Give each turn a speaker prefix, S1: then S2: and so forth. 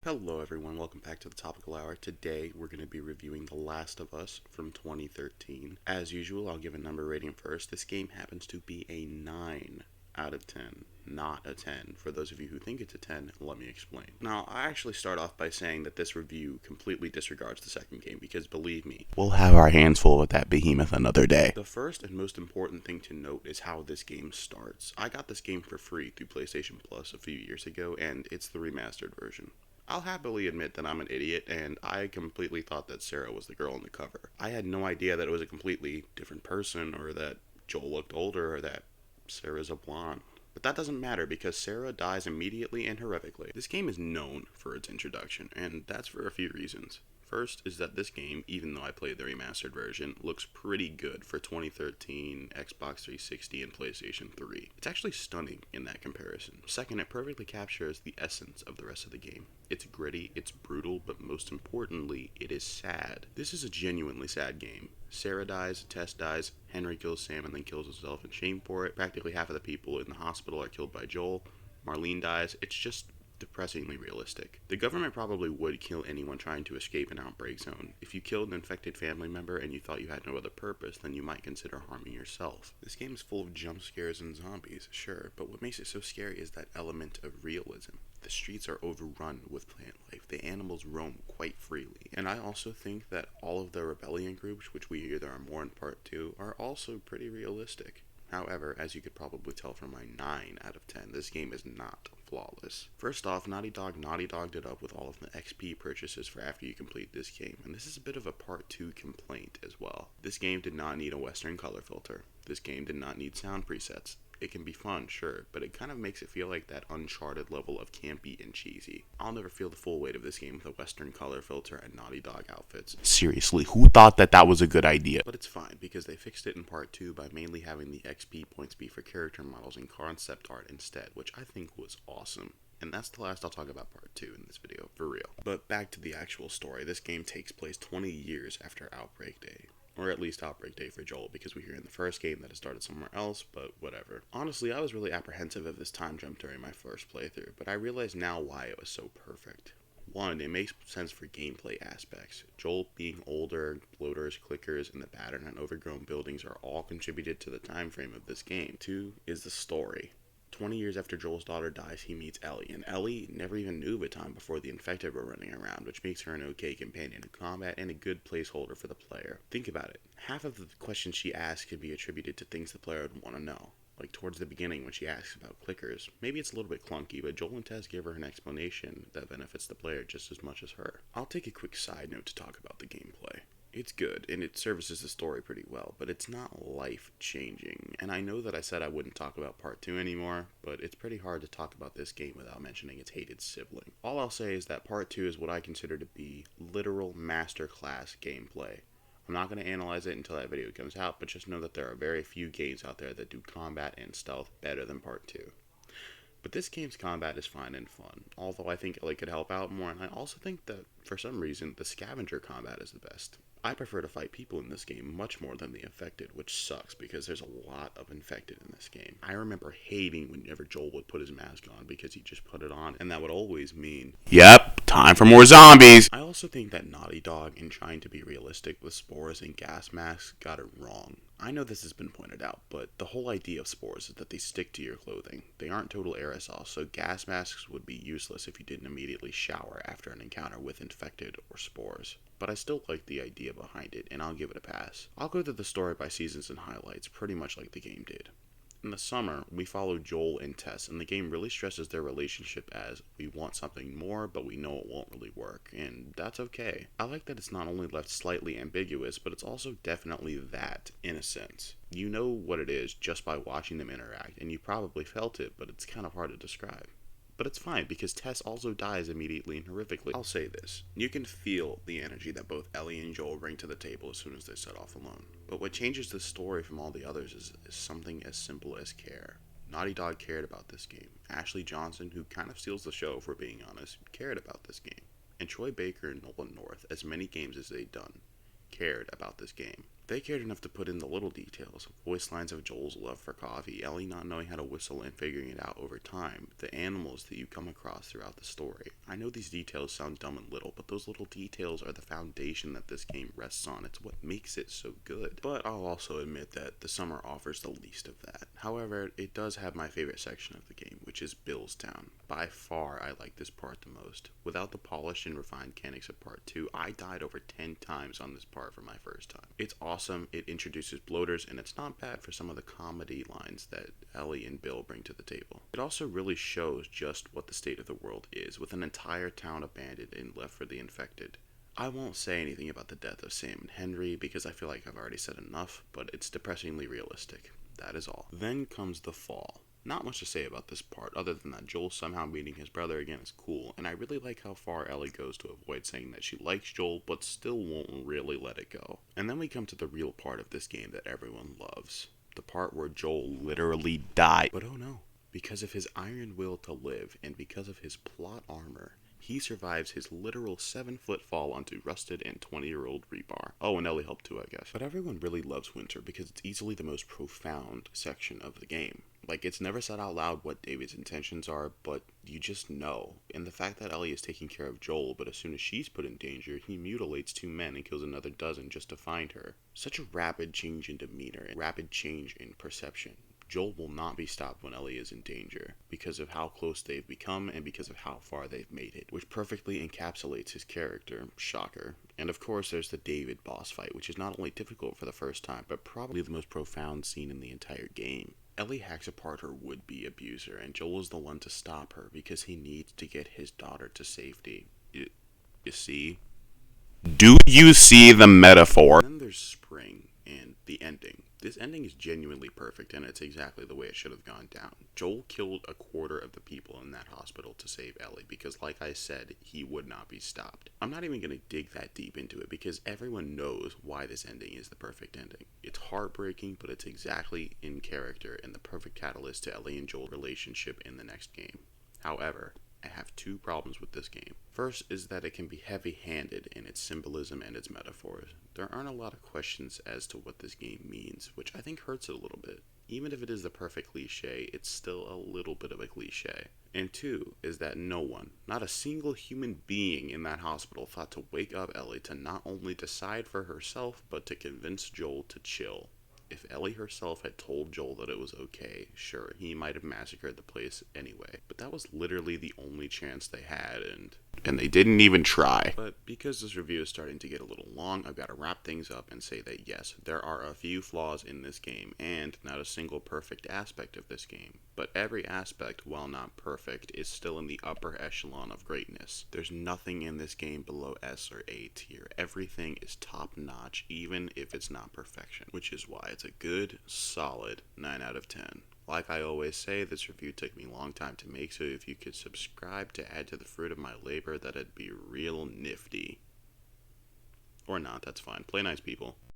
S1: Hello everyone, welcome back to the Topical Hour. Today we're going to be reviewing The Last of Us from 2013. As usual, I'll give a number rating first. This game happens to be a 9 out of 10, not a 10. For those of you who think it's a 10, let me explain. Now, I actually start off by saying that this review completely disregards the second game because believe me, we'll have our hands full with that behemoth another day. The first and most important thing to note is how this game starts. I got this game for free through PlayStation Plus a few years ago, and it's the remastered version. I'll happily admit that I'm an idiot, and I completely thought that Sarah was the girl on the cover. I had no idea that it was a completely different person, or that Joel looked older, or that Sarah's a blonde. But that doesn't matter because Sarah dies immediately and horrifically. This game is known for its introduction, and that's for a few reasons. First is that this game, even though I played the remastered version, looks pretty good for 2013, Xbox 360, and PlayStation 3. It's actually stunning in that comparison. Second, it perfectly captures the essence of the rest of the game. It's gritty, it's brutal, but most importantly, it is sad. This is a genuinely sad game. Sarah dies, Tess dies, Henry kills Sam and then kills himself in shame for it. Practically half of the people in the hospital are killed by Joel. Marlene dies. It's just depressingly realistic. The government probably would kill anyone trying to escape an outbreak zone. If you killed an infected family member and you thought you had no other purpose, then you might consider harming yourself. This game is full of jump scares and zombies, sure, but what makes it so scary is that element of realism. The streets are overrun with plant life. The animals roam quite freely. And I also think that all of the rebellion groups, which we hear there are more in part 2, are also pretty realistic. However, as you could probably tell from my 9 out of 10, this game is not flawless. First off, Naughty Dog it up with all of the XP purchases for after you complete this game, and this is a bit of a part 2 complaint as well. This game did not need a Western color filter. This game did not need sound presets. It can be fun, sure, but it kind of makes it feel like that Uncharted level of campy and cheesy. I'll never feel the full weight of this game with a Western color filter and Naughty Dog outfits. Seriously, who thought that that was a good idea? But it's fine, because they fixed it in part 2 by mainly having the XP points be for character models and concept art instead, which I think was awesome. And that's the last I'll talk about part 2 in this video, for real. But back to the actual story. This game takes place 20 years after Outbreak Day. Or at least Outbreak Day for Joel, because we hear in the first game that it started somewhere else, but whatever. Honestly, I was really apprehensive of this time jump during my first playthrough, but I realize now why it was so perfect. One, it makes sense for gameplay aspects. Joel being older, bloaters, clickers, and the pattern on overgrown buildings are all contributed to the time frame of this game. Two is the story. 20 years after Joel's daughter dies, he meets Ellie, and Ellie never even knew of a time before the infected were running around, which makes her an okay companion in combat and a good placeholder for the player. Think about it. Half of the questions she asks can be attributed to things the player would want to know. Like towards the beginning when she asks about clickers. Maybe it's a little bit clunky, but Joel and Tess give her an explanation that benefits the player just as much as her. I'll take a quick side note to talk about the gameplay. It's good, and it services the story pretty well, but it's not life-changing. And I know that I said I wouldn't talk about Part 2 anymore, but it's pretty hard to talk about this game without mentioning its hated sibling. All I'll say is that Part 2 is what I consider to be literal masterclass gameplay. I'm not going to analyze it until that video comes out, but just know that there are very few games out there that do combat and stealth better than Part 2. But this game's combat is fine and fun, although I think it could help out more, and I also think that, for some reason, the scavenger combat is the best. I prefer to fight people in this game much more than the infected, which sucks because there's a lot of infected in this game. I remember hating whenever Joel would put his mask on because he just put it on, and that would always mean, yep, time for more zombies! I also think that Naughty Dog, in trying to be realistic with spores and gas masks, got it wrong. I know this has been pointed out, but the whole idea of spores is that they stick to your clothing. They aren't total aerosols, so gas masks would be useless if you didn't immediately shower after an encounter with infected or spores. But I still like the idea behind it, and I'll give it a pass. I'll go through the story by seasons and highlights, pretty much like the game did. In the summer, we follow Joel and Tess, and the game really stresses their relationship as we want something more, but we know it won't really work, and that's okay. I like that it's not only left slightly ambiguous, but it's also definitely that, in a sense. You know what it is just by watching them interact, and you probably felt it, but it's kind of hard to describe. But it's fine, because Tess also dies immediately and horrifically. I'll say this. You can feel the energy that both Ellie and Joel bring to the table as soon as they set off alone. But what changes the story from all the others is something as simple as care. Naughty Dog cared about this game. Ashley Johnson, who kind of steals the show if we're being honest, cared about this game. And Troy Baker and Nolan North, as many games as they'd done, cared about this game. They cared enough to put in the little details. Voice lines of Joel's love for coffee, Ellie not knowing how to whistle and figuring it out over time, the animals that you come across throughout the story. I know these details sound dumb and little, but those little details are the foundation that this game rests on. It's what makes it so good. But I'll also admit that the summer offers the least of that. However, it does have my favorite section of the game, which is Billstown. By far, I like this part the most. Without the polished and refined mechanics of part 2, I died over 10 times on this part for my first time. It's awesome, it introduces bloaters, and it's not bad for some of the comedy lines that Ellie and Bill bring to the table. It also really shows just what the state of the world is, with an entire town abandoned and left for the infected. I won't say anything about the death of Sam and Henry because I feel like I've already said enough, but it's depressingly realistic. That is all. Then comes the fall. Not much to say about this part, other than that Joel somehow meeting his brother again is cool, and I really like how far Ellie goes to avoid saying that she likes Joel, but still won't really let it go. And then we come to the real part of this game that everyone loves. The part where Joel literally died. But oh no. Because of his iron will to live, and because of his plot armor, he survives his literal 7-foot fall onto rusted and 20-year-old rebar. Oh, and Ellie helped too, I guess. But everyone really loves Winter because it's easily the most profound section of the game. Like, it's never said out loud what David's intentions are, but you just know. And the fact that Ellie is taking care of Joel, but as soon as she's put in danger, he mutilates 2 men and kills another dozen just to find her. Such a rapid change in demeanor and rapid change in perception. Joel will not be stopped when Ellie is in danger, because of how close they've become and because of how far they've made it, which perfectly encapsulates his character, shocker. And of course there's the David boss fight, which is not only difficult for the first time, but probably the most profound scene in the entire game. Ellie hacks apart her would-be abuser, and Joel is the one to stop her because he needs to get his daughter to safety. You see? Do you see the metaphor? And then there's spring and the ending. This ending is genuinely perfect, and it's exactly the way it should have gone down. Joel killed a quarter of the people in that hospital to save Ellie, because like I said, he would not be stopped. I'm not even going to dig that deep into it, because everyone knows why this ending is the perfect ending. It's heartbreaking, but it's exactly in character, and the perfect catalyst to Ellie and Joel's relationship in the next game. However, I have 2 problems with this game. First is that it can be heavy-handed in its symbolism and its metaphors. There aren't a lot of questions as to what this game means, which I think hurts it a little bit. Even if it is the perfect cliche, it's still a little bit of a cliche. And 2 is that no one, not a single human being in that hospital, thought to wake up Ellie to not only decide for herself, but to convince Joel to chill. If Ellie herself had told Joel that it was okay, sure, he might have massacred the place anyway. But that was literally the only chance they had, and they didn't even try. But because this review is starting to get a little long, I've got to wrap things up and say that yes, there are a few flaws in this game, and not a single perfect aspect of this game. But every aspect, while not perfect, is still in the upper echelon of greatness. There's nothing in this game below S or A tier. Everything is top notch, even if it's not perfection, which is why it's a good, solid 9 out of 10. Like I always say, this review took me a long time to make, so if you could subscribe to add to the fruit of my labor, that'd be real nifty. Or not, that's fine. Play nice, people.